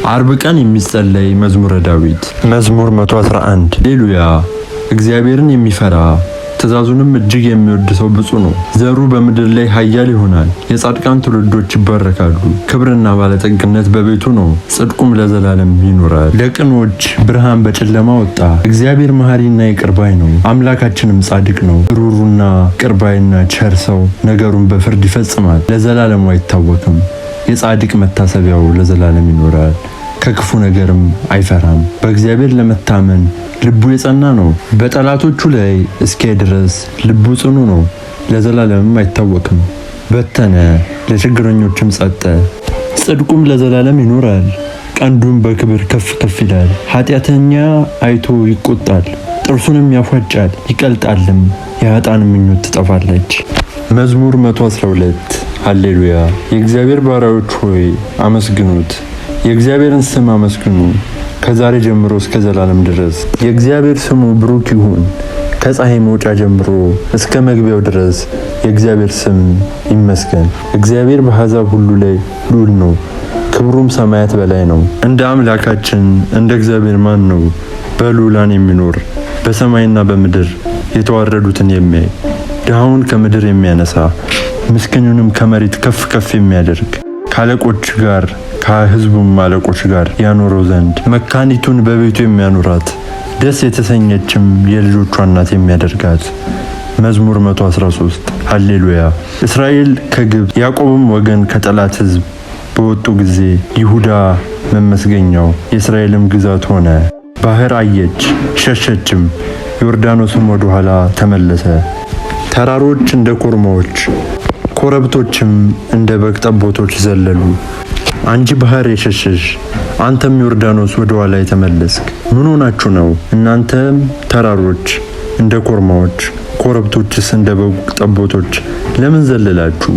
አርብ ቀን የሚጸለይ መዝሙረ ዳዊት መዝሙር 111 ሃሌሉያ። እግዚአብሔርን የሚፈራ ትእዛዙንም እጅግ የሚወድ ሰው ብፁዕ ነው። ዘሩ በምድር ላይ ኃያል ይሆናል። የጻድቃን ትውልዶች ይባረካሉ። ክብርና ባለጠግነት በቤቱ ነው፣ ጽድቁም ለዘላለም ይኖራል። ለቅኖች ብርሃን በጨለማ ወጣ። እግዚአብሔር መሐሪና ይቅር ባይ ነው፣ አምላካችንም ጻድቅ ነው። ሩሩና ይቅር ባይና ቸር ሰው ነገሩን በፍርድ ይፈጽማል፣ ለዘላለሙ አይታወክም። የጻድቅ መታሰቢያው ለዘላለም ይኖራል፣ ከክፉ ነገርም አይፈራም። በእግዚአብሔር ለመታመን ልቡ የጸና ነው። በጠላቶቹ ላይ እስኪያይ ድረስ ልቡ ጽኑ ነው፣ ለዘላለምም አይታወክም። በተነ ለችግረኞችም ጸጠ፣ ጽድቁም ለዘላለም ይኖራል። ቀንዱም በክብር ከፍ ከፍ ይላል። ኃጢአተኛ አይቶ ይቆጣል፣ ጥርሱንም ያፏጫል፣ ይቀልጣልም። የኃጥአን ምኞት ትጠፋለች። መዝሙር 112 ሃሌሉያ። የእግዚአብሔር ባሪያዎች ሆይ አመስግኑት፣ የእግዚአብሔርን ስም አመስግኑ ከዛሬ ጀምሮ እስከ ዘላለም ድረስ። የእግዚአብሔር ስሙ ብሩክ ይሁን፣ ከፀሐይ መውጫ ጀምሮ እስከ መግቢያው ድረስ የእግዚአብሔር ስም ይመስገን። እግዚአብሔር በአሕዛብ ሁሉ ላይ ልዑል ነው፣ ክብሩም ሰማያት በላይ ነው። እንደ አምላካችን እንደ እግዚአብሔር ማን ነው? በልዑላን የሚኖር በሰማይና በምድር የተዋረዱትን የሚያይ ድሃውን ከምድር የሚያነሳ ምስኪኑንም ከመሬት ከፍ ከፍ የሚያደርግ ከአለቆች ጋር ከሕዝቡም አለቆች ጋር ያኖረው ዘንድ መካኒቱን በቤቱ የሚያኖራት ደስ የተሰኘችም የልጆቿ እናት የሚያደርጋት። መዝሙር 113 ሃሌሉያ። እስራኤል ከግብፅ ያዕቆብም ወገን ከጠላት ሕዝብ በወጡ ጊዜ ይሁዳ መመስገኛው የእስራኤልም ግዛት ሆነ። ባህር አየች ሸሸችም፣ ዮርዳኖስም ወደ ኋላ ተመለሰ። ተራሮች እንደ ኮርማዎች ኮረብቶችም እንደ በግ ጠቦቶች ዘለሉ። አንቺ ባህር የሸሸሽ አንተም ዮርዳኖስ ወደ ኋላ የተመለስክ ምን ሆናችሁ ነው? እናንተም ተራሮች እንደ ኮርማዎች ኮረብቶችስ እንደ በግ ጠቦቶች ለምን ዘለላችሁ?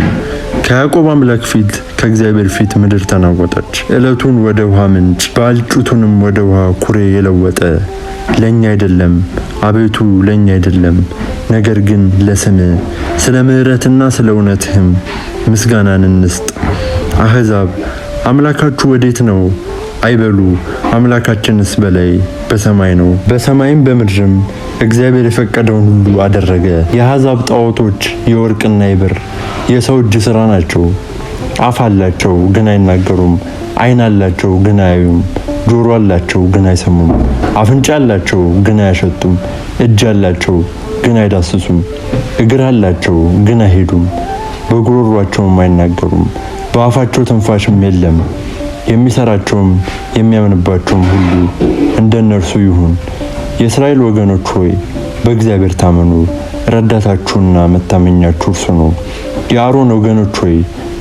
ከያዕቆብ አምላክ ፊት ከእግዚአብሔር ፊት ምድር ተናወጠች። ዕለቱን ወደ ውሃ ምንጭ ባልጩቱንም ወደ ውሃ ኩሬ የለወጠ ለኛ አይደለም አቤቱ ለኛ አይደለም፣ ነገር ግን ለስምህ ስለ ምሕረትና ስለ እውነትህም ምስጋናን እንስጥ። አሕዛብ አምላካችሁ ወዴት ነው አይበሉ፣ አምላካችንስ በላይ በሰማይ ነው። በሰማይም በምድርም እግዚአብሔር የፈቀደውን ሁሉ አደረገ። የአሕዛብ ጣዖቶች የወርቅና የብር የሰው እጅ ሥራ ናቸው። አፍ አላቸው ግን አይናገሩም፣ ዓይን አላቸው ግን አያዩም፣ ጆሮ አላቸው ግን አይሰሙም፣ አፍንጫ አላቸው ግን አያሸቱም፣ እጅ አላቸው ግን አይዳስሱም፣ እግር አላቸው ግን አይሄዱም፣ በጉሮሯቸውም አይናገሩም፣ በአፋቸው ትንፋሽም የለም። የሚሰራቸውም የሚያምንባቸውም ሁሉ እንደነርሱ ይሁን። የእስራኤል ወገኖች ሆይ በእግዚአብሔር ታመኑ፣ ረዳታችሁና መታመኛችሁ እርሱ ነው። የአሮን ወገኖች ሆይ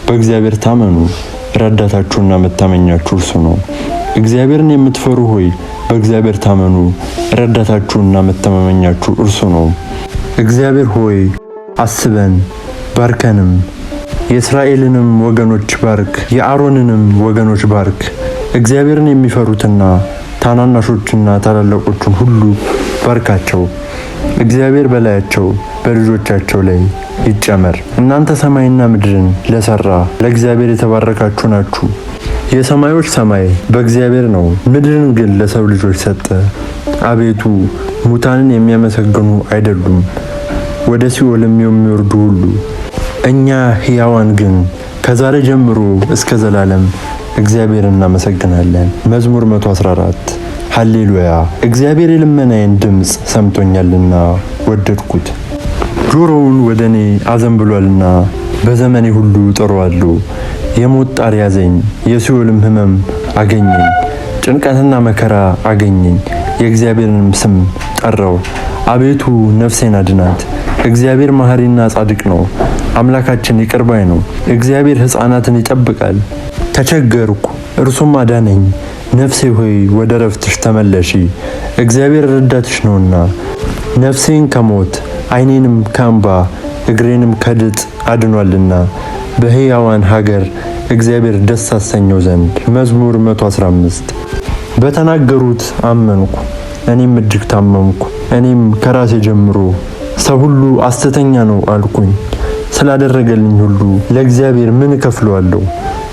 በእግዚአብሔር ታመኑ፣ ረዳታችሁና መታመኛችሁ እርሱ ነው። እግዚአብሔርን የምትፈሩ ሆይ በእግዚአብሔር ታመኑ፣ ረዳታችሁና መተማመኛችሁ እርሱ ነው። እግዚአብሔር ሆይ አስበን ባርከንም፣ የእስራኤልንም ወገኖች ባርክ፣ የአሮንንም ወገኖች ባርክ። እግዚአብሔርን የሚፈሩትና ታናናሾችና ታላላቆቹን ሁሉ ባርካቸው። እግዚአብሔር በላያቸው በልጆቻቸው ላይ ይጨመር። እናንተ ሰማይና ምድርን ለሰራ ለእግዚአብሔር የተባረካችሁ ናችሁ። የሰማዮች ሰማይ በእግዚአብሔር ነው፣ ምድርን ግን ለሰው ልጆች ሰጠ። አቤቱ ሙታንን የሚያመሰግኑ አይደሉም፣ ወደ ሲኦልም የሚወርዱ ሁሉ። እኛ ሕያዋን ግን ከዛሬ ጀምሮ እስከ ዘላለም እግዚአብሔርን እናመሰግናለን። መዝሙር 114 ሃሌሉያ። እግዚአብሔር የልመናዬን ድምፅ ሰምቶኛልና ወደድኩት። ጆሮውን ወደ እኔ አዘንብሏልና በዘመኔ ሁሉ እጠራዋለሁ። የሞት ጣር ያዘኝ፣ የሲኦልም ሕመም አገኘኝ። ጭንቀትና መከራ አገኘኝ፣ የእግዚአብሔርንም ስም ጠራው። አቤቱ ነፍሴን አድናት። እግዚአብሔር መሐሪና ጻድቅ ነው፣ አምላካችን ይቅር ባይ ነው። እግዚአብሔር ሕፃናትን ይጠብቃል። ተቸገርኩ እርሱም አዳነኝ። ነፍሴ ሆይ ወደ ረፍትሽ ተመለሺ፣ እግዚአብሔር ረዳትሽ ነውና። ነፍሴን ከሞት ዓይኔንም ከእንባ እግሬንም ከድጥ አድኗልና በሕያዋን ሀገር እግዚአብሔር ደስ አሰኘው ዘንድ። መዝሙር 115 በተናገሩት አመንኩ፣ እኔም እጅግ ታመምኩ። እኔም ከራሴ ጀምሮ ሰው ሁሉ ሐሰተኛ ነው አልኩኝ። ስላደረገልኝ ሁሉ ለእግዚአብሔር ምን እከፍለዋለሁ?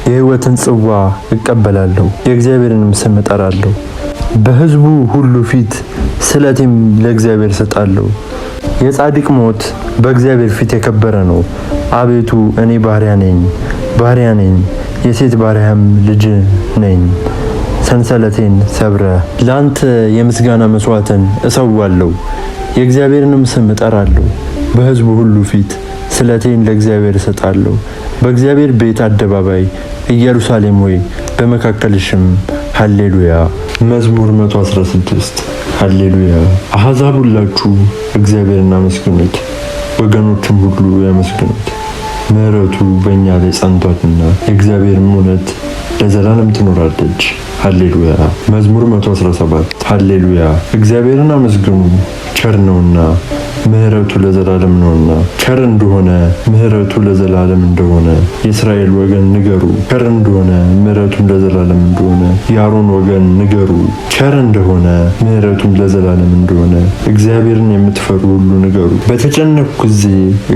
የሕይወትን ጽዋ እቀበላለሁ፣ የእግዚአብሔርንም ስም እጠራለሁ። በሕዝቡ ሁሉ ፊት ስለቴም ለእግዚአብሔር እሰጣለሁ። የጻድቅ ሞት በእግዚአብሔር ፊት የከበረ ነው። አቤቱ እኔ ባሪያ ነኝ፣ የሴት ባሪያም ልጅ ነኝ። ሰንሰለቴን ሰብረ ለአንተ የምስጋና መስዋዕትን እሰዋለሁ፣ የእግዚአብሔርንም ስም እጠራለሁ። በሕዝቡ ሁሉ ፊት ስለቴን ለእግዚአብሔር እሰጣለሁ። በእግዚአብሔር ቤት አደባባይ ኢየሩሳሌም ሆይ በመካከልሽም ሃሌሉያ። መዝሙር 116 ሃሌሉያ። አሕዛብ ሁላችሁ እግዚአብሔርን አመስግኑት፣ ወገኖችም ሁሉ ያመስግኑት። ምሕረቱ በእኛ ላይ ጸንቷልና የእግዚአብሔርም እውነት ለዘላለም ትኖራለች። ሃሌሉያ። መዝሙር 117 ሃሌሉያ። እግዚአብሔርን አመስግኑ፣ ቸር ነውና ምሕረቱ ለዘላለም ነውና። ቸር እንደሆነ ምሕረቱ ለዘላለም እንደሆነ የእስራኤል ወገን ንገሩ። ቸር እንደሆነ ምሕረቱም ለዘላለም እንደሆነ የአሮን ወገን ንገሩ። ቸር እንደሆነ ምሕረቱም ለዘላለም እንደሆነ እግዚአብሔርን የምትፈሩ ሁሉ ንገሩ። በተጨነቅኩ ጊዜ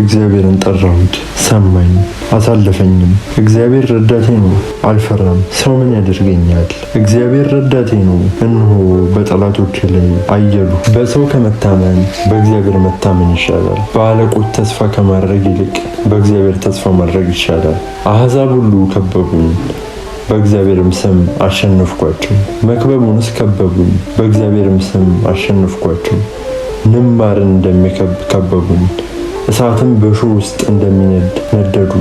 እግዚአብሔርን ጠራሁት፣ ሰማኝ አሳለፈኝም። እግዚአብሔር ረዳቴ ነው፣ አልፈራም። ሰው ምን ያደርገኛል? እግዚአብሔር ረዳቴ ነው፣ እነሆ በጠላቶቼ ላይ አየሉ። በሰው ከመታመን በእግዚአብሔር መታመን ይሻላል። በአለቆች ተስፋ ከማድረግ ይልቅ በእግዚአብሔር ተስፋ ማድረግ ይሻላል። አሕዛብ ሁሉ ከበቡኝ፣ በእግዚአብሔርም ስም አሸነፍኳቸው። መክበቡንስ ከበቡኝ፣ በእግዚአብሔርም ስም አሸነፍኳቸው። ንማርን እንደሚከብ ከበቡኝ፣ እሳትም በእሾህ ውስጥ እንደሚነድ ነደዱ።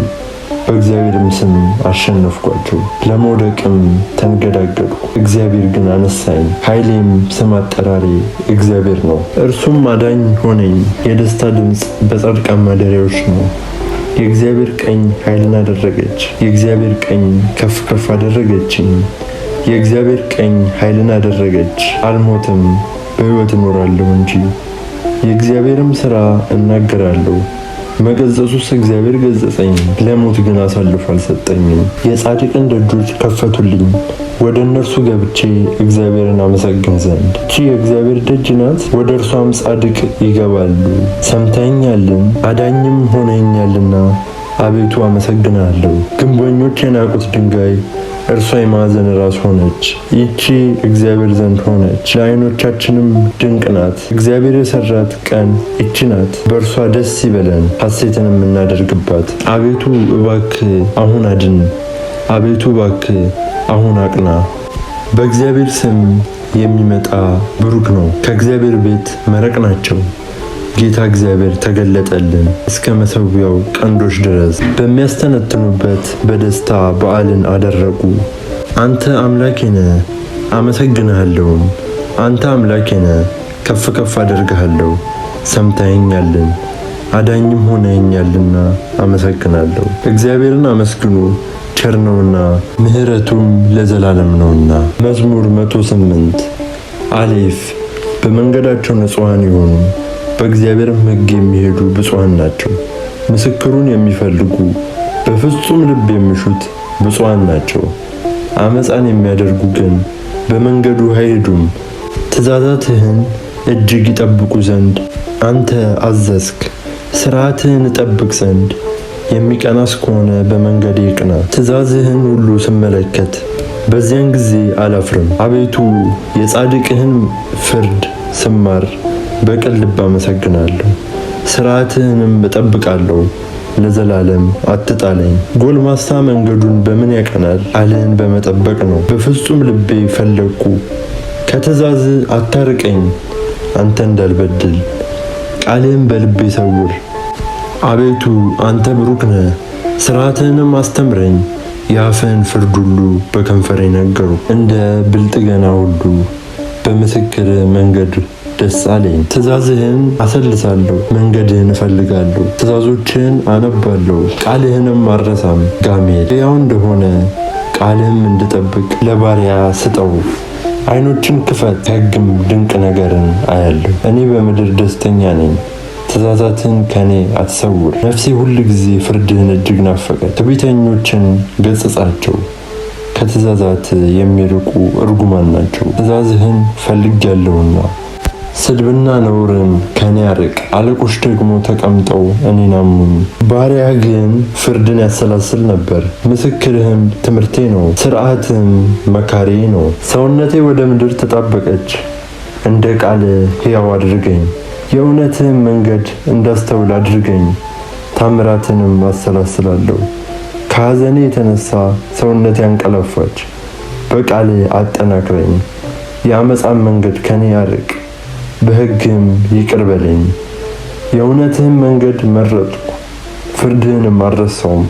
በእግዚአብሔርም ስም አሸነፍኳቸው፣ ለመውደቅም ተንገዳገድኩ። እግዚአብሔር ግን አነሳኝ፣ ኃይሌም ስም አጠራሬ እግዚአብሔር ነው። እርሱም አዳኝ ሆነኝ። የደስታ ድምፅ በጻድቃን ማደሪያዎች ነው። የእግዚአብሔር ቀኝ ኃይልን አደረገች፣ የእግዚአብሔር ቀኝ ከፍ ከፍ አደረገችኝ። የእግዚአብሔር ቀኝ ኃይልን አደረገች፣ አልሞትም በሕይወት እኖራለሁ እንጂ የእግዚአብሔርም ሥራ እናገራለሁ። መገዘሱስ እግዚአብሔር ገዘጸኝ፣ ለሞት ግን አሳልፎ አልሰጠኝም። የጻድቅን ደጆች ከፈቱልኝ፣ ወደ እነርሱ ገብቼ እግዚአብሔርን አመሰግን ዘንድ። እቺ የእግዚአብሔር ደጅ ናት፣ ወደ እርሷም ጻድቅ ይገባሉ። ሰምተኸኛልን፣ አዳኝም ሆነኛልና አቤቱ አመሰግናለሁ። ግንበኞች የናቁት ድንጋይ እርሷ የማዕዘን ራስ ሆነች። ይቺ እግዚአብሔር ዘንድ ሆነች፣ ለዓይኖቻችንም ድንቅ ናት። እግዚአብሔር የሰራት ቀን ይቺ ናት፣ በእርሷ ደስ ይበለን፣ ሐሴትንም እናደርግባት። አቤቱ እባክህ አሁን አድን፣ አቤቱ እባክህ አሁን አቅና። በእግዚአብሔር ስም የሚመጣ ብሩክ ነው። ከእግዚአብሔር ቤት መረቅ ናቸው። ጌታ እግዚአብሔር ተገለጠልን እስከ መሠዊያው ቀንዶች ድረስ። በሚያስተነትኑበት በደስታ በዓልን አደረጉ። አንተ አምላኬ ነህ፣ አመሰግንሃለሁም። አንተ አምላኬ ነህ፣ ከፍ ከፍ አደርግሃለሁ። ሰምተኸኛልን፣ አዳኝም ሆነኸኛልና አመሰግናለሁ። እግዚአብሔርን አመስግኑ፣ ቸር ነውና ምሕረቱም ለዘላለም ነውና። መዝሙር 108 አሌፍ። በመንገዳቸው ንጹሐን ይሆኑ፣ በእግዚአብሔርም ሕግ የሚሄዱ ብፁዓን ናቸው። ምስክሩን የሚፈልጉ በፍጹም ልብ የሚሹት ብፁዓን ናቸው። አመፃን የሚያደርጉ ግን በመንገዱ አይሄዱም። ትእዛዛትህን እጅግ ይጠብቁ ዘንድ አንተ አዘዝክ። ሥርዓትህን እጠብቅ ዘንድ የሚቀናስ ከሆነ በመንገዴ ይቅና። ትእዛዝህን ሁሉ ስመለከት በዚያን ጊዜ አላፍርም። አቤቱ የጻድቅህን ፍርድ ስማር በቅን ልብ አመሰግናለሁ። ሥርዓትህንም እጠብቃለሁ፣ ለዘላለም አትጣለኝ። ጎልማሳ መንገዱን በምን ያቀናል? ቃልህን በመጠበቅ ነው። በፍጹም ልቤ ፈለግኩ፣ ከትእዛዝህ አታርቀኝ፣ አንተ እንዳልበድል ቃልህን በልቤ ሰውር። አቤቱ አንተ ብሩክ ነህ፣ ሥርዓትህንም አስተምረኝ። የአፍህን ፍርድ ሁሉ በከንፈሬ ነገሩ፣ እንደ ብልጥግና ሁሉ በምስክር መንገድ ደስ አለኝ። ትእዛዝህን አሰልሳለሁ፣ መንገድህን እፈልጋለሁ። ትእዛዞችህን አነባለሁ፣ ቃልህንም አልረሳም። ጋሜል ሕያው እንደሆነ ቃልህም እንድጠብቅ ለባሪያ ስጠው። ዓይኖችን ክፈት፣ ከሕግም ድንቅ ነገርን አያለሁ። እኔ በምድር ደስተኛ ነኝ፣ ትእዛዛትህን ከኔ አትሰውር። ነፍሴ ሁል ጊዜ ፍርድህን እጅግ ናፈቀች። ትዕቢተኞችን ገሥጻቸው፣ ከትእዛዛት የሚርቁ እርጉማን ናቸው። ትእዛዝህን ፈልጌያለሁና ስድብና ነውርን ከኔ ያርቅ። አለቆች ደግሞ ተቀምጠው እኔን አሙኝ። ባሪያ ግን ፍርድን ያሰላስል ነበር። ምስክርህም ትምህርቴ ነው፣ ሥርዓትህም መካሬ ነው። ሰውነቴ ወደ ምድር ተጣበቀች። እንደ ቃል ሕያው አድርገኝ፣ የእውነትህም መንገድ እንዳስተውል አድርገኝ። ታምራትንም አሰላስላለሁ። ከሐዘኔ የተነሳ ሰውነቴ አንቀላፋች። በቃል አጠናክረኝ፣ የአመፃን መንገድ ከኔ ያርቅ። በሕግም ይቅር በለኝ። የእውነትህም መንገድ መረጥኩ፣ ፍርድህንም አልረሳውም።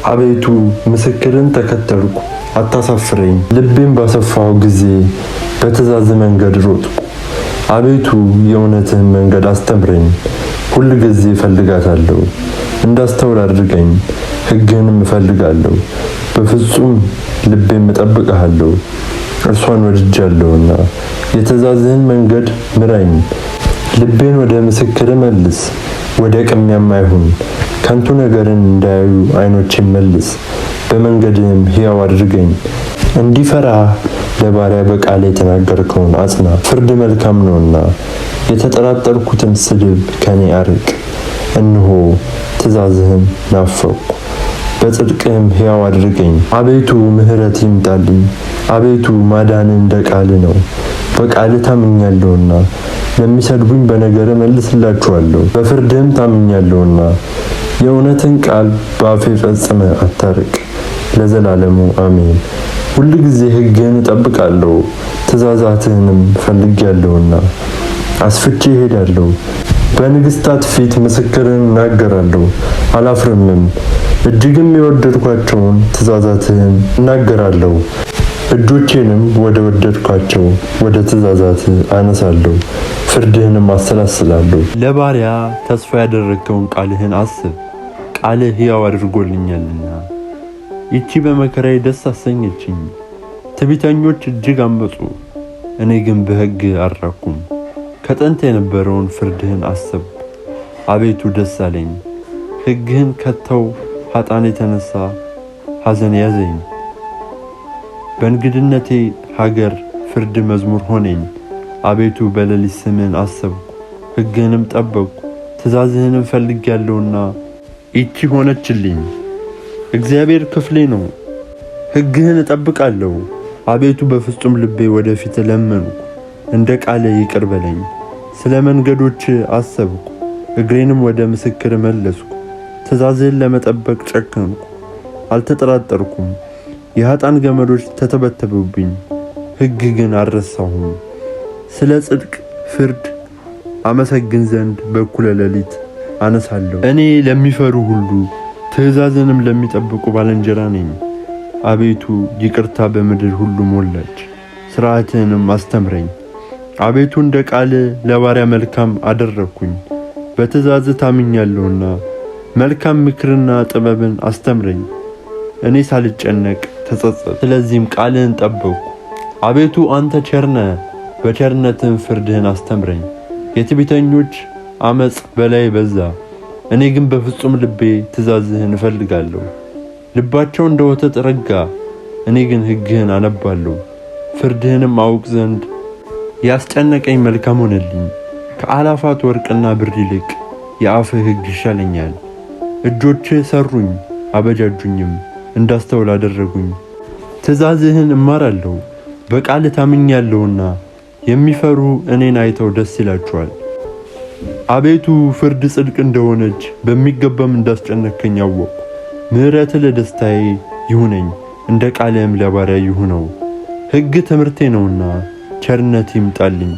አቤቱ ምስክርን ተከተልኩ፣ አታሳፍረኝ። ልቤም ባሰፋው ጊዜ በትእዛዝ መንገድ ሮጥኩ። አቤቱ የእውነትህን መንገድ አስተምረኝ። ሁል ጊዜ እፈልጋታለሁ፣ እንዳስተውል አድርገኝ። ሕግህንም እፈልጋለሁ፣ በፍጹም ልቤም እጠብቅሃለሁ። እርሷን ወድጃለሁና የትእዛዝህን መንገድ ምራኝ። ልቤን ወደ ምስክር መልስ፣ ወደ ቅሚያም አይሁን። ከንቱ ነገርን እንዳያዩ ዓይኖቼን መልስ፣ በመንገድህም ሕያው አድርገኝ። እንዲፈራ ለባሪያ በቃል የተናገርከውን አጽና። ፍርድ መልካም ነውና የተጠራጠርኩትን ስድብ ከኔ አርቅ። እነሆ ትእዛዝህን ናፈቅኩ፣ በጽድቅህም ሕያው አድርገኝ። አቤቱ ምሕረት ይምጣልኝ። አቤቱ ማዳንህ እንደ ቃልህ ነው። በቃልህ ታምኛለሁና ለሚሰድቡኝ በነገር መልስላችኋለሁ። በፍርድህም ታምኛለሁና የእውነትን ቃል በአፌ ፈጽመ አታርቅ። ለዘላለሙ አሜን። ሁል ጊዜ ሕግህን እጠብቃለሁ፣ ትእዛዛትህንም ፈልጌያለሁና አስፍቼ እሄዳለሁ። በንግሥታት ፊት ምስክርን እናገራለሁ፣ አላፍርምም። እጅግም የወደድኳቸውን ትእዛዛትህን እናገራለሁ። እጆቼንም ወደ ወደድኳቸው ወደ ትእዛዛትህ አነሳለሁ፣ ፍርድህንም አሰላስላለሁ። ለባሪያ ተስፋ ያደረግከውን ቃልህን አስብ፣ ቃልህ ሕያው አድርጎልኛልና። ይቺ በመከራዬ ደስ አሰኘችኝ። ትዕቢተኞች እጅግ አመፁ፣ እኔ ግን በሕግ አልራኩም። ከጥንት የነበረውን ፍርድህን አሰብኩ፣ አቤቱ ደስ አለኝ። ሕግህን ከተው ኃጥአን የተነሳ ሐዘን ያዘኝ። በእንግድነቴ ሀገር ፍርድ መዝሙር ሆነኝ። አቤቱ በሌሊት ስምህን አሰብኩ፣ ሕግህንም ጠበቅኩ። ትእዛዝህንም ፈልጌያለሁና ይቺ ሆነችልኝ። እግዚአብሔር ክፍሌ ነው፣ ሕግህን እጠብቃለሁ። አቤቱ በፍጹም ልቤ ወደፊት ለመንኩ፣ እንደ ቃል ይቅር በለኝ። ስለ መንገዶች አሰብኩ፣ እግሬንም ወደ ምስክር መለስኩ። ትእዛዝህን ለመጠበቅ ጨከንኩ፣ አልተጠራጠርኩም። የኃጥአን ገመዶች ተተበተቡብኝ፣ ሕግ ግን አልረሳሁም። ስለ ጽድቅ ፍርድ አመሰግን ዘንድ በኩለ ሌሊት አነሳለሁ። እኔ ለሚፈሩ ሁሉ ትእዛዝንም ለሚጠብቁ ባልንጀራ ነኝ። አቤቱ ይቅርታ በምድር ሁሉ ሞላች፣ ሥርዓትህንም አስተምረኝ። አቤቱ እንደ ቃልህ ለባሪያ መልካም አደረግኩኝ። በትእዛዝህ ታምኛለሁና መልካም ምክርና ጥበብን አስተምረኝ። እኔ ሳልጨነቅ ተጸጸት፣ ስለዚህም ቃልህን ጠበቅኩ። አቤቱ አንተ ቸር ነህ፣ በቸርነትህም ፍርድህን አስተምረኝ። የትዕቢተኞች አመፅ በላይ በዛ፣ እኔ ግን በፍጹም ልቤ ትእዛዝህን እፈልጋለሁ። ልባቸው እንደ ወተት ረጋ፣ እኔ ግን ሕግህን አነባለሁ። ፍርድህንም አውቅ ዘንድ ያስጨነቀኝ መልካም ሆነልኝ። ከአላፋት ወርቅና ብር ይልቅ የአፍህ ሕግ ይሻለኛል። እጆችህ ሰሩኝ አበጃጁኝም፣ እንዳስተውል አደረጉኝ። ትእዛዝህን እማራለሁ፣ በቃል ታምኛለሁና የሚፈሩ እኔን አይተው ደስ ይላቸዋል። አቤቱ ፍርድ ጽድቅ እንደሆነች በሚገባም እንዳስጨነከኝ አወቅሁ። ምሕረትህ ለደስታዬ ይሁነኝ፣ እንደ ቃልህም ለባሪያ ይሁነው። ሕግ ትምህርቴ ነውና ቸርነት ይምጣልኝ፣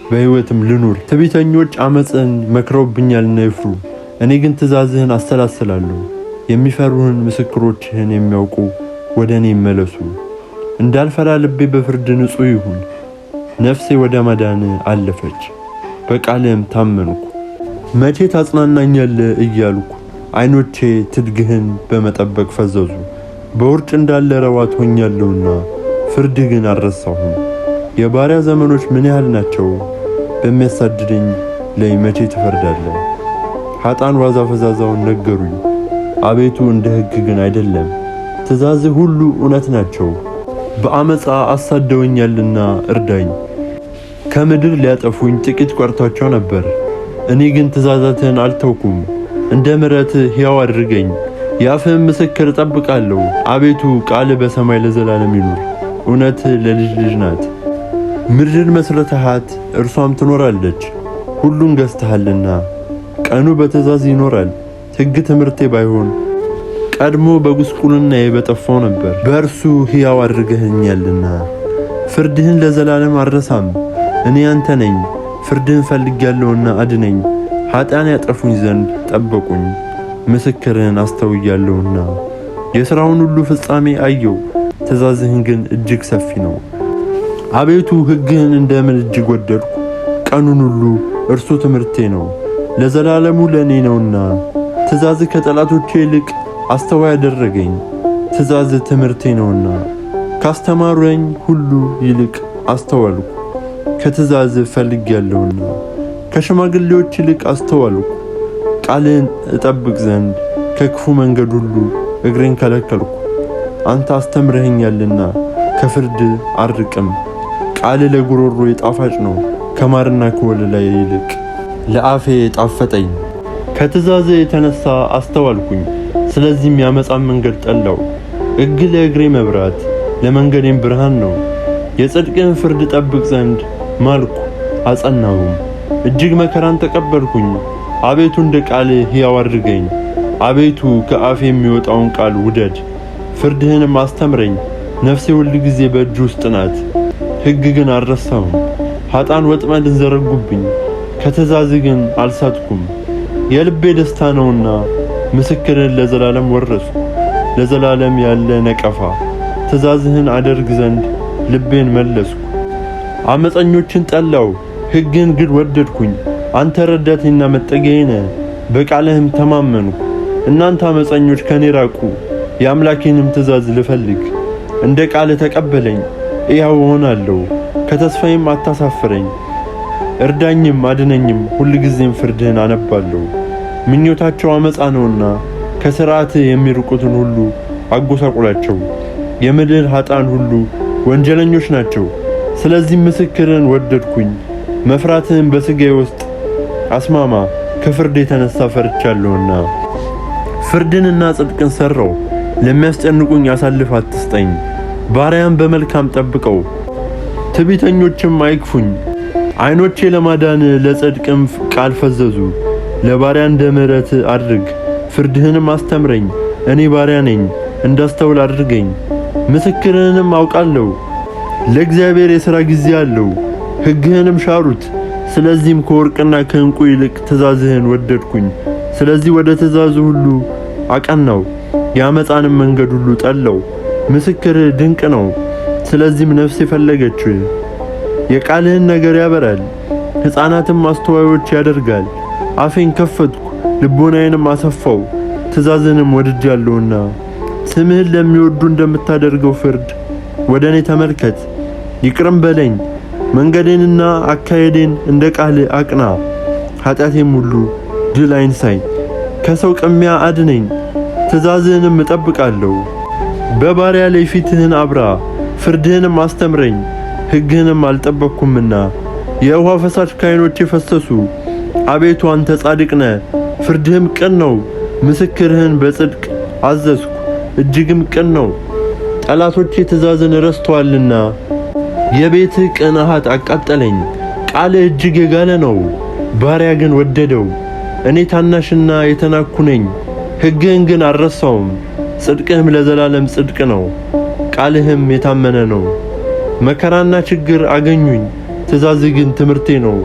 በሕይወትም ልኑር። ትዕቢተኞች ዓመፅን መክረውብኛልና ይፍሩ፣ እኔ ግን ትእዛዝህን አሰላስላለሁ። የሚፈሩህን ምስክሮችህን የሚያውቁ ወደ እኔ ይመለሱ። እንዳልፈራ ልቤ በፍርድ ንጹሕ ይሁን። ነፍሴ ወደ ማዳንህ አለፈች፣ በቃልህም ታመንኩ። መቼ ታጽናናኛለህ እያልኩ ዓይኖቼ ትድግህን በመጠበቅ ፈዘዙ። በውርጭ እንዳለ ረዋት ሆኛለሁና ፍርድህ ግን አልረሳሁም። የባሪያ ዘመኖች ምን ያህል ናቸው? በሚያሳድደኝ ላይ መቼ ትፈርዳለህ? ኃጥአን ዋዛ ፈዛዛውን ነገሩኝ፣ አቤቱ እንደ ሕግ ግን አይደለም። ትእዛዝህ ሁሉ እውነት ናቸው። በአመፃ አሳደውኛልና እርዳኝ። ከምድር ሊያጠፉኝ ጥቂት ቆርቷቸው ነበር። እኔ ግን ትእዛዛትህን አልተውኩም። እንደ ምሕረትህ ሕያው አድርገኝ። የአፍህን ምስክር እጠብቃለሁ። አቤቱ ቃልህ በሰማይ ለዘላለም ይኑር። እውነትህ ለልጅ ልጅ ናት። ምድርን መስርተሃት እርሷም ትኖራለች። ሁሉን ገዝተሃልና ቀኑ በትእዛዝ ይኖራል። ሕግ ትምህርቴ ባይሆን ቀድሞ በጉስቁልናዬ በጠፋው ነበር። በእርሱ ሕያው አድርገኸኛልና ፍርድህን ለዘላለም አልረሳም። እኔ አንተ ነኝ፣ ፍርድህን ፈልጌያለሁና አድነኝ። ኃጥአን ያጠፉኝ ዘንድ ጠበቁኝ፣ ምስክርህን አስተውያለሁና። የሥራውን ሁሉ ፍጻሜ አየው፣ ትእዛዝህን ግን እጅግ ሰፊ ነው። አቤቱ ሕግህን እንደምን እጅግ ወደድኩ። ቀኑን ሁሉ እርሱ ትምህርቴ ነው፣ ለዘላለሙ ለእኔ ነውና። ትእዛዝህ ከጠላቶቼ ይልቅ አስተዋይ ያደረገኝ፣ ትእዛዝህ ትምህርቴ ነውና። ካስተማሩኝ ሁሉ ይልቅ አስተዋልኩ፣ ከትእዛዝህ ፈልጌያለሁና። ከሽማግሌዎች ይልቅ አስተዋልኩ፣ ቃልህን እጠብቅ ዘንድ ከክፉ መንገድ ሁሉ እግሬን ከለከልኩ። አንተ አስተምረኸኛልና ከፍርድ አርቅም። ቃል ለጉሮሮ ጣፋጭ ነው፣ ከማርና ከወለላ ይልቅ ለአፌ ጣፈጠኝ። ከትእዛዝህ የተነሳ አስተዋልኩኝ፣ ስለዚህም ያመፃን መንገድ ጠላው። ሕግ ለእግሬ መብራት ለመንገዴም ብርሃን ነው። የጽድቅህን ፍርድ ጠብቅ ዘንድ ማልኩ አጸናሁም። እጅግ መከራን ተቀበልኩኝ። አቤቱ እንደ ቃልህ ሕያው አድርገኝ። አቤቱ ከአፌ የሚወጣውን ቃል ውደድ፣ ፍርድህንም አስተምረኝ። ነፍሴ ሁል ጊዜ በእጅ ውስጥ ናት፣ ሕግ ግን አልረሳሁም። ኃጥአን ወጥመድን ዘረጉብኝ፣ ከትእዛዝህ ግን አልሳትኩም። የልቤ ደስታ ነውና ምስክርህን ለዘላለም ወረስኩ። ለዘላለም ያለ ነቀፋ ትእዛዝህን አደርግ ዘንድ ልቤን መለስኩ። ዓመፀኞችን ጠላው፣ ሕግህን ግን ወደድኩኝ። አንተ ረዳቴና መጠጊያዬ ነህ፣ በቃልህም ተማመንኩ። እናንተ ዓመፀኞች ከኔ ራቁ፣ የአምላኬንም ትእዛዝ ልፈልግ። እንደ ቃልህ ተቀበለኝ፣ ሕያው እሆናለሁ፣ ከተስፋዬም አታሳፍረኝ። እርዳኝም አድነኝም፣ ሁልጊዜም ፍርድህን አነባለሁ። ምኞታቸው ዓመፃ ነውና ከሥርዓትህ የሚርቁትን ሁሉ አጎሳቁላቸው። የምድር ኃጥአን ሁሉ ወንጀለኞች ናቸው። ስለዚህ ምስክርህን ወደድኩኝ። መፍራትህን በሥጋዬ ውስጥ አስማማ፣ ከፍርድ የተነሣ ፈርቻለሁና። ፍርድንና ጽድቅን ሠራው፣ ለሚያስጨንቁኝ አሳልፍ አትስጠኝ። ባሪያን በመልካም ጠብቀው፣ ትዕቢተኞችም አይክፉኝ። ዓይኖቼ ለማዳን ለጽድቅም ቃል ፈዘዙ። ለባሪያ እንደ ምሕረትህ አድርግ፣ ፍርድህንም አስተምረኝ። እኔ ባሪያ ነኝ፣ እንዳስተውል አድርገኝ። ምስክርህንም አውቃለሁ። ለእግዚአብሔር የሥራ ጊዜ አለው፣ ሕግህንም ሻሩት። ስለዚህም ከወርቅና ከዕንቁ ይልቅ ትእዛዝህን ወደድኩኝ። ስለዚህ ወደ ትእዛዙ ሁሉ አቀናው፣ የዓመፃንም መንገድ ሁሉ ጠላው። ምስክርህ ድንቅ ነው፣ ስለዚህም ነፍሴ ፈለገች። የቃልህን ነገር ያበራል፣ ሕፃናትም አስተዋዮች ያደርጋል። አፌን ከፈትኩ፣ ልቦናዬንም አሰፋው፣ ትእዛዝህንም ወድጃለሁና። ስምህን ለሚወዱ እንደምታደርገው ፍርድ ወደ እኔ ተመልከት፣ ይቅርም በለኝ። መንገዴንና አካሄዴን እንደ ቃልህ አቅና፣ ኃጢአቴም ሁሉ ድል አይንሳኝ። ከሰው ቅሚያ አድነኝ፣ ትእዛዝህንም እጠብቃለሁ። በባሪያ ላይ ፊትህን አብራ፣ ፍርድህንም አስተምረኝ። ሕግህንም አልጠበቅኩምና የውሃ ፈሳሽ ከዓይኖቼ ፈሰሱ። አቤቱ አንተ ጻድቅ ነህ፣ ፍርድህም ቅን ነው። ምስክርህን በጽድቅ አዘዝኩ፣ እጅግም ቅን ነው። ጠላቶቼ ትእዛዝን ረስተዋልና የቤትህ ቅንዓት አቃጠለኝ። ቃልህ እጅግ የጋለ ነው፣ ባሪያ ግን ወደደው። እኔ ታናሽና የተናኩ ነኝ፣ ሕግህን ግን አልረሳውም። ጽድቅህም ለዘላለም ጽድቅ ነው፣ ቃልህም የታመነ ነው። መከራና ችግር አገኙኝ፣ ትእዛዝህ ግን ትምህርቴ ነው።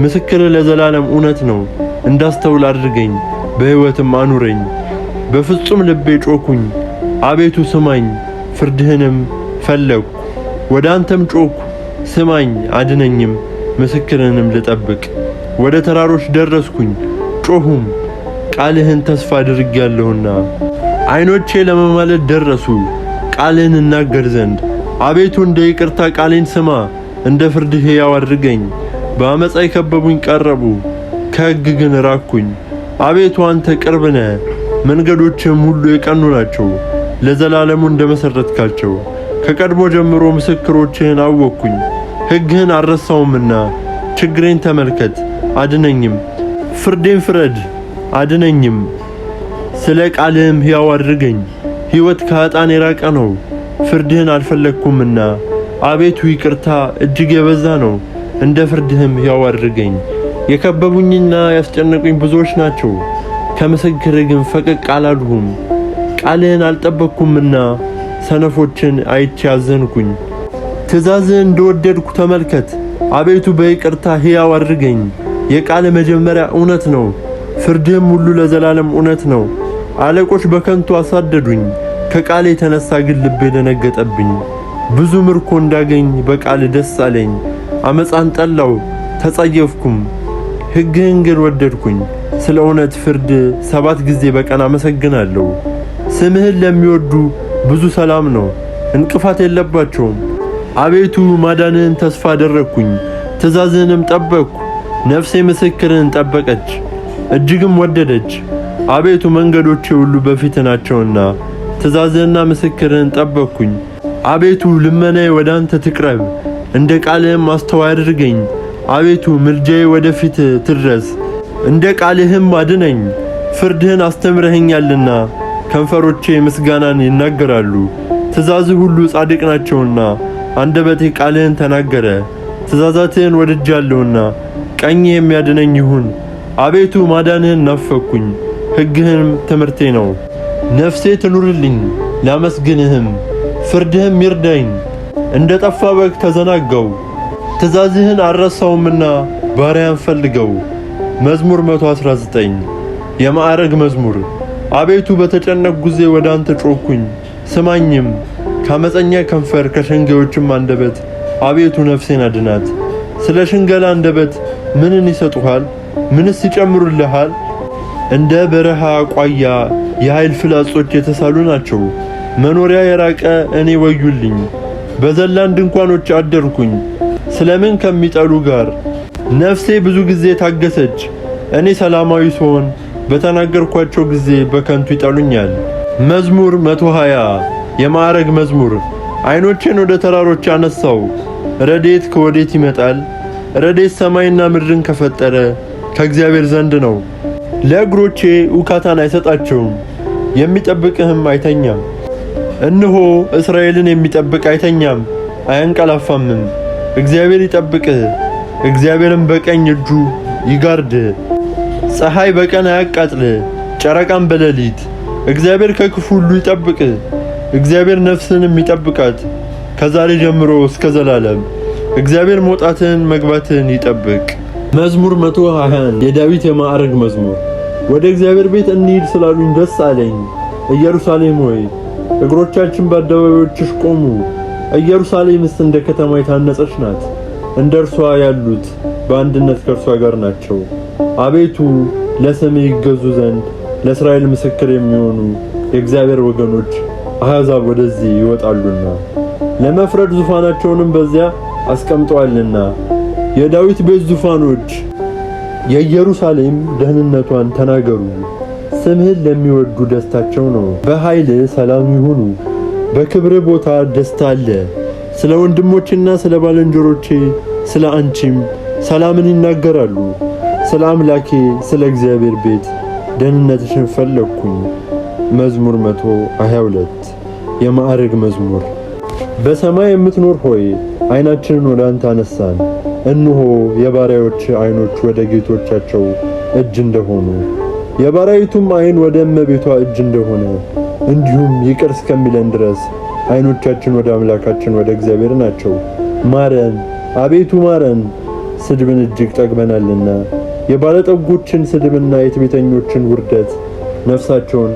ምስክርህ ለዘላለም እውነት ነው። እንዳስተውል አድርገኝ፣ በሕይወትም አኑረኝ። በፍጹም ልቤ ጮኩኝ፣ አቤቱ ስማኝ። ፍርድህንም ፈለግሁ፣ ወደ አንተም ጮኩ። ስማኝ አድነኝም፣ ምስክርህንም ልጠብቅ። ወደ ተራሮች ደረስኩኝ፣ ጮኹም፣ ቃልህን ተስፋ አድርጌያለሁና። ዓይኖቼ ለመማለድ ደረሱ፣ ቃልህን እናገር ዘንድ። አቤቱ እንደ ይቅርታ ቃሌን ስማ፣ እንደ ፍርድህ ሕያው አድርገኝ። በአመፃ የከበቡኝ ቀረቡ፣ ከሕግ ግን ራቅኩኝ። አቤቱ አንተ ቅርብ ነህ፣ መንገዶችህም ሁሉ የቀኑ ናቸው። ለዘላለሙ እንደ መሠረትካቸው ከቀድሞ ጀምሮ ምስክሮችህን አወቅኩኝ። ሕግህን አልረሳውምና ችግሬን ተመልከት አድነኝም። ፍርዴን ፍረድ አድነኝም። ስለ ቃልህም ሕያው አድርገኝ። ሕይወት ከኃጥአን የራቀ ነው፣ ፍርድህን አልፈለግኩምና። አቤቱ ይቅርታ እጅግ የበዛ ነው፣ እንደ ፍርድህም ሕያው አድርገኝ። የከበቡኝና ያስጨነቁኝ ብዙዎች ናቸው፣ ከምስክርህ ግን ፈቀቅ አላልሁም። ቃልህን አልጠበቅኩምና ሰነፎችን አይቼ አዘንኩኝ። ትእዛዝህን እንደወደድኩ ተመልከት። አቤቱ በይቅርታ ሕያው አድርገኝ። የቃል መጀመሪያ እውነት ነው፣ ፍርድህም ሁሉ ለዘላለም እውነት ነው። አለቆች በከንቱ አሳደዱኝ፣ ከቃል የተነሳ ግን ልቤ ደነገጠብኝ። ብዙ ምርኮ እንዳገኝ በቃል ደስ አለኝ። አመፃን ጠላው ተጸየፍኩም፣ ሕግህን ግን ወደድኩኝ። ስለ እውነት ፍርድ 7 ጊዜ በቀን አመሰግናለሁ። ስምህን ለሚወዱ ብዙ ሰላም ነው፣ እንቅፋት የለባቸውም። አቤቱ ማዳንህን ተስፋ አደረግኩኝ፣ ትእዛዝህንም ጠበቅኩ። ነፍሴ ምስክርህን ጠበቀች፣ እጅግም ወደደች። አቤቱ መንገዶቼ ሁሉ በፊትህ ናቸውና ትእዛዝህንና ምስክርህን ጠበቅኩኝ። አቤቱ ልመናዬ ወደ አንተ ትቅረብ፣ እንደ ቃልህም አስተዋይ አድርገኝ። አቤቱ ምልጃዬ ወደ ፊትህ ትድረስ፣ እንደ ቃልህም አድነኝ። ፍርድህን አስተምረኸኛልና ከንፈሮቼ ምስጋናን ይናገራሉ። ትእዛዝህ ሁሉ ጻድቅ ናቸውና አንደበቴ ቃልህን ተናገረ። ትእዛዛትህን ወድጃለሁና ቀኝህ የሚያድነኝ ይሁን። አቤቱ ማዳንህን ናፈቅኩኝ፣ ሕግህም ትምህርቴ ነው። ነፍሴ ትኑርልኝ ላመስግንህም፣ ፍርድህም ይርዳኝ። እንደ ጠፋ በግ ተዘናጋው፣ ትእዛዝህን አልረሳውምና ባሪያን ፈልገው። መዝሙር 119 የማዕረግ መዝሙር። አቤቱ በተጨነቅ ጊዜ ወደ አንተ ጮኽኩኝ፣ ስማኝም። ከአመፀኛ ከንፈር ከሸንጋዮችም አንደበት አቤቱ ነፍሴን አድናት። ስለ ሽንገላ አንደበት ምንን ይሰጡሃል? ምንስ ይጨምሩልሃል? እንደ በረሃ ቋያ የኃይል ፍላጾች የተሳሉ ናቸው። መኖሪያ የራቀ እኔ ወዩልኝ። በዘላን ድንኳኖች አደርኩኝ፣ ስለምን ከሚጠሉ ጋር። ነፍሴ ብዙ ጊዜ ታገሰች። እኔ ሰላማዊ ስሆን በተናገርኳቸው ጊዜ በከንቱ ይጠሉኛል። መዝሙር 120 የማዕረግ መዝሙር። ዓይኖቼን ወደ ተራሮች አነሳው፣ ረድኤት ከወዴት ይመጣል? ረድኤት ሰማይና ምድርን ከፈጠረ ከእግዚአብሔር ዘንድ ነው። ለእግሮቼ ውካታን አይሰጣቸውም፣ የሚጠብቅህም አይተኛም። እነሆ እስራኤልን የሚጠብቅ አይተኛም አያንቀላፋምም። እግዚአብሔር ይጠብቅህ፣ እግዚአብሔርም በቀኝ እጁ ይጋርድህ። ፀሐይ በቀን አያቃጥልህ፣ ጨረቃም በሌሊት። እግዚአብሔር ከክፉ ሁሉ ይጠብቅህ፣ እግዚአብሔር ነፍስንም ይጠብቃት ከዛሬ ጀምሮ እስከ ዘላለም። እግዚአብሔር መውጣትህን መግባትህን ይጠብቅ። መዝሙር 121 የዳዊት የማዕረግ መዝሙር። ወደ እግዚአብሔር ቤት እንሂድ ስላሉኝ ደስ አለኝ። ኢየሩሳሌም ሆይ እግሮቻችን በአደባባዮችሽ ቆሙ። ኢየሩሳሌምስ እንደ ከተማ የታነጸች ናት፣ እንደ እርሷ ያሉት በአንድነት ከእርሷ ጋር ናቸው። አቤቱ ለስምህ ይገዙ ዘንድ ለእስራኤል ምስክር የሚሆኑ የእግዚአብሔር ወገኖች አሕዛብ ወደዚህ ይወጣሉና ለመፍረድ ዙፋናቸውንም በዚያ አስቀምጠዋልና። የዳዊት ቤት ዙፋኖች የኢየሩሳሌም ደህንነቷን ተናገሩ። ስምህን ለሚወዱ ደስታቸው ነው። በኃይል ሰላም ይሁኑ፣ በክብር ቦታ ደስታ አለ። ስለ ወንድሞችና ስለ ባልንጀሮቼ ስለ አንቺም ሰላምን ይናገራሉ። ስለ አምላኬ ስለ እግዚአብሔር ቤት ደህንነትሽን ፈለግኩኝ። መዝሙር 122 የማዕረግ መዝሙር። በሰማይ የምትኖር ሆይ ዓይናችንን ወደ አንተ አነሳን። እነሆ የባሪያዎች ዓይኖች ወደ ጌቶቻቸው እጅ እንደሆኑ የባሪያይቱም ዓይን ወደ እመቤቷ እጅ እንደሆነ እንዲሁም ይቅር እስከሚለን ድረስ ዓይኖቻችን ወደ አምላካችን ወደ እግዚአብሔር ናቸው። ማረን አቤቱ ማረን፣ ስድብን እጅግ ጠግበናልና። የባለጠጎችን ስድብና የትዕቢተኞችን ውርደት ነፍሳቸውን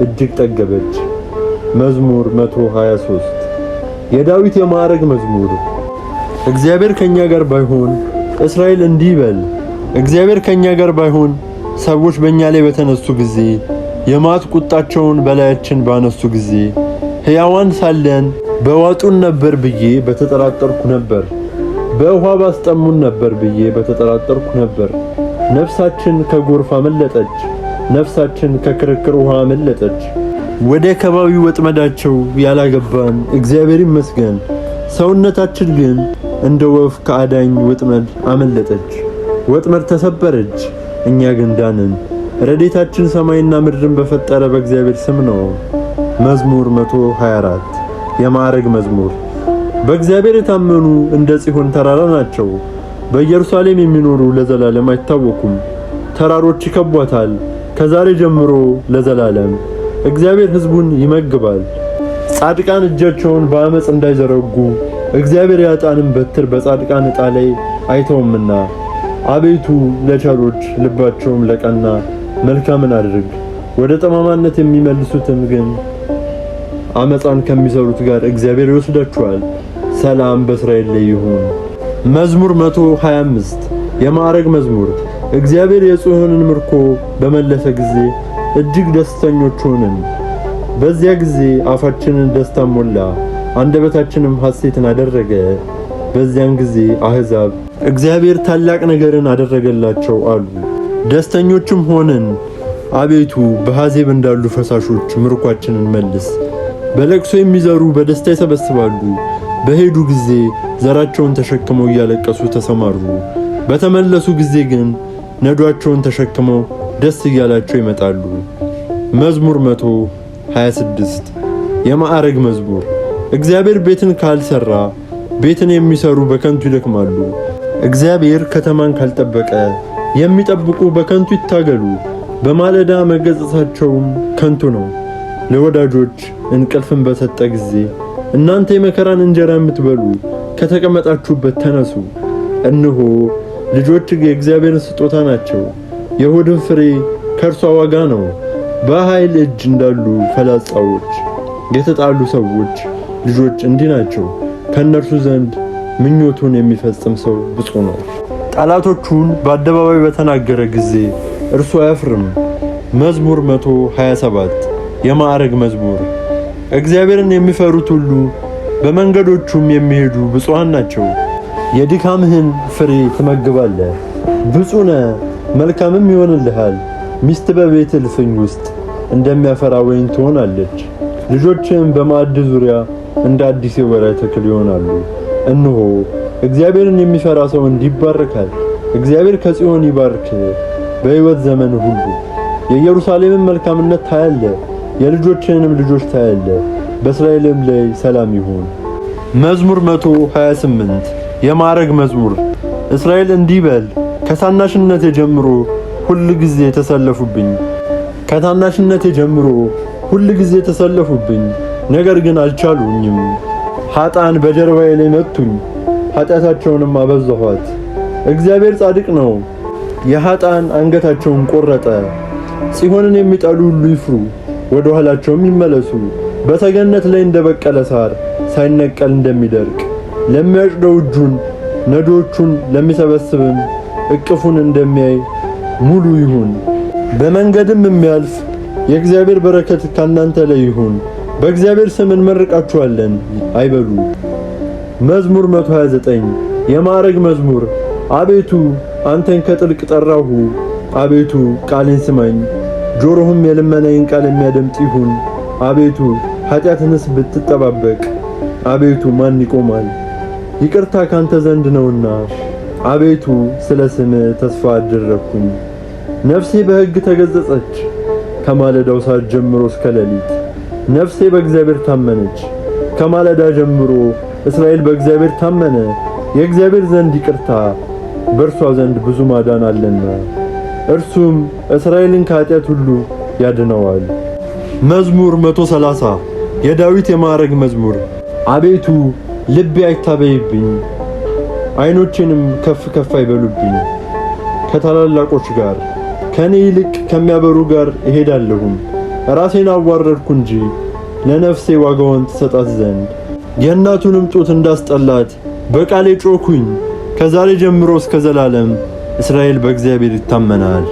እጅግ ጠገበች። መዝሙር 123 የዳዊት የማዕረግ መዝሙር። እግዚአብሔር ከኛ ጋር ባይሆን እስራኤል እንዲህ ይበል። እግዚአብሔር ከኛ ጋር ባይሆን ሰዎች በእኛ ላይ በተነሱ ጊዜ፣ የመዓት ቁጣቸውን በላያችን ባነሱ ጊዜ፣ ሕያዋን ሳለን በዋጡን ነበር ብዬ በተጠራጠርኩ ነበር። በውኃ ባስጠሙን ነበር ብዬ በተጠራጠርኩ ነበር። ነፍሳችን ከጎርፍ አመለጠች፣ ነፍሳችን ከክርክር ውኃ አመለጠች። ወደ ከባቢ ወጥመዳቸው ያላገባን እግዚአብሔር ይመስገን። ሰውነታችን ግን እንደ ወፍ ከአዳኝ ወጥመድ አመለጠች። ወጥመድ ተሰበረች፣ እኛ ግን ዳንን። ረድኤታችን ሰማይና ምድርን በፈጠረ በእግዚአብሔር ስም ነው። መዝሙር 124 የማዕረግ መዝሙር። በእግዚአብሔር የታመኑ እንደ ጽዮን ተራራ ናቸው። በኢየሩሳሌም የሚኖሩ ለዘላለም አይታወኩም። ተራሮች ይከቧታል ከዛሬ ጀምሮ ለዘላለም። እግዚአብሔር ሕዝቡን ይመግባል። ጻድቃን እጃቸውን በአመፅ እንዳይዘረጉ እግዚአብሔር የኃጥአንን በትር በጻድቃን ዕጣ ላይ አይተውምና። አቤቱ ለቸሮች ልባቸውም ለቀና መልካምን አድርግ። ወደ ጠማማነት የሚመልሱትን ግን አመፃን ከሚሰሩት ጋር እግዚአብሔር ይወስዳቸዋል። ሰላም በእስራኤል ላይ ይሁን። መዝሙር 125 የማዕረግ መዝሙር። እግዚአብሔር የጽዮንን ምርኮ በመለሰ ጊዜ እጅግ ደስተኞች ሆንን። በዚያ ጊዜ አፋችንን ደስታ ሞላ፣ አንደበታችንም ሐሴትን አደረገ። በዚያን ጊዜ አሕዛብ እግዚአብሔር ታላቅ ነገርን አደረገላቸው አሉ። ደስተኞችም ሆንን። አቤቱ በሐዜብ እንዳሉ ፈሳሾች ምርኳችንን መልስ። በለቅሶ የሚዘሩ በደስታ ይሰበስባሉ። በሄዱ ጊዜ ዘራቸውን ተሸክመው እያለቀሱ ተሰማሩ። በተመለሱ ጊዜ ግን ነዷቸውን ተሸክመው ደስ እያላቸው ይመጣሉ። መዝሙር 126 የማዕረግ መዝሙር። እግዚአብሔር ቤትን ካልሰራ ቤትን የሚሰሩ በከንቱ ይደክማሉ። እግዚአብሔር ከተማን ካልጠበቀ የሚጠብቁ በከንቱ ይታገሉ። በማለዳ መገሰጻቸውም ከንቱ ነው። ለወዳጆች እንቅልፍን በሰጠ ጊዜ እናንተ የመከራን እንጀራ የምትበሉ ከተቀመጣችሁበት ተነሱ። እነሆ ልጆች የእግዚአብሔርን ስጦታ ናቸው፣ የሆድን ፍሬ ከእርሷ ዋጋ ነው። በኃይል እጅ እንዳሉ ፈላጻዎች የተጣሉ ሰዎች ልጆች እንዲህ ናቸው። ከእነርሱ ዘንድ ምኞቱን የሚፈጽም ሰው ብፁዕ ነው። ጠላቶቹን በአደባባይ በተናገረ ጊዜ እርሱ አያፍርም። መዝሙር 127 የማዕረግ መዝሙር። እግዚአብሔርን የሚፈሩት ሁሉ በመንገዶቹም የሚሄዱ ብፁዓን ናቸው። የድካምህን ፍሬ ትመግባለህ፣ ብፁዕ ነህ፣ መልካምም ይሆንልሃል። ሚስት በቤት እልፍኝ ውስጥ እንደሚያፈራ ወይን ትሆናለች። ልጆችም በማዕድ ዙሪያ እንደ አዲስ የወይራ ተክል ይሆናሉ። እነሆ እግዚአብሔርን የሚፈራ ሰው እንዲባረካል። እግዚአብሔር ከጽዮን ይባርክ በሕይወት ዘመን ሁሉ። የኢየሩሳሌምን መልካምነት ታያለህ፣ የልጆችህንም ልጆች ታያለህ። በእስራኤልም ላይ ሰላም ይሁን። መዝሙር 128 የማዕረግ መዝሙር። እስራኤል እንዲህ በል፣ ከታናሽነቴ ጀምሮ ሁል ጊዜ ተሰለፉብኝ። ከታናሽነቴ ጀምሮ ሁል ጊዜ ተሰለፉብኝ፣ ነገር ግን አልቻሉኝም። ኃጥአን በጀርባዬ ላይ መቱኝ፣ ኃጢአታቸውንም አበዛኋት። እግዚአብሔር ጻድቅ ነው፣ የኃጥአን አንገታቸውን ቆረጠ። ጽዮንን የሚጠሉ ሁሉ ይፍሩ፣ ወደ ኋላቸውም ይመለሱ። በሰገነት ላይ እንደበቀለ ሳር ሳይነቀል እንደሚደርቅ ለሚያጭደው እጁን ነዶቹን ለሚሰበስብም እቅፉን እንደሚያይ ሙሉ ይሁን። በመንገድም የሚያልፍ የእግዚአብሔር በረከት ካናንተ ላይ ይሁን። በእግዚአብሔር ስም እንመርቃችኋለን አይበሉ። መዝሙር 129 የማዕረግ መዝሙር። አቤቱ አንተን ከጥልቅ ጠራሁ። አቤቱ ቃሌን ስማኝ፣ ጆሮህም የልመናዬን ቃል የሚያደምጥ ይሁን። አቤቱ ኃጢአትንስ ብትጠባበቅ አቤቱ ማን ይቆማል? ይቅርታ ካንተ ዘንድ ነውና። አቤቱ ስለ ስምህ ተስፋ አደረግኩኝ። ነፍሴ በሕግ ተገዘጸች፣ ከማለዳው ሰዓት ጀምሮ እስከ ሌሊት። ነፍሴ በእግዚአብሔር ታመነች። ከማለዳ ጀምሮ እስራኤል በእግዚአብሔር ታመነ። የእግዚአብሔር ዘንድ ይቅርታ፣ በእርሷ ዘንድ ብዙ ማዳን አለና፣ እርሱም እስራኤልን ከኃጢአት ሁሉ ያድነዋል። መዝሙር 130 የዳዊት የማዕረግ መዝሙር። አቤቱ ልቤ አይታበይብኝ፣ ዓይኖቼንም ከፍ ከፍ አይበሉብኝ። ከታላላቆች ጋር ከኔ ይልቅ ከሚያበሩ ጋር እሄዳለሁም። ራሴን አዋረድኩ እንጂ ለነፍሴ ዋጋዋን ትሰጣት ዘንድ። የእናቱንም ጡት እንዳስጠላት በቃሌ ጮኩኝ። ከዛሬ ጀምሮ እስከ ዘላለም እስራኤል በእግዚአብሔር ይታመናል።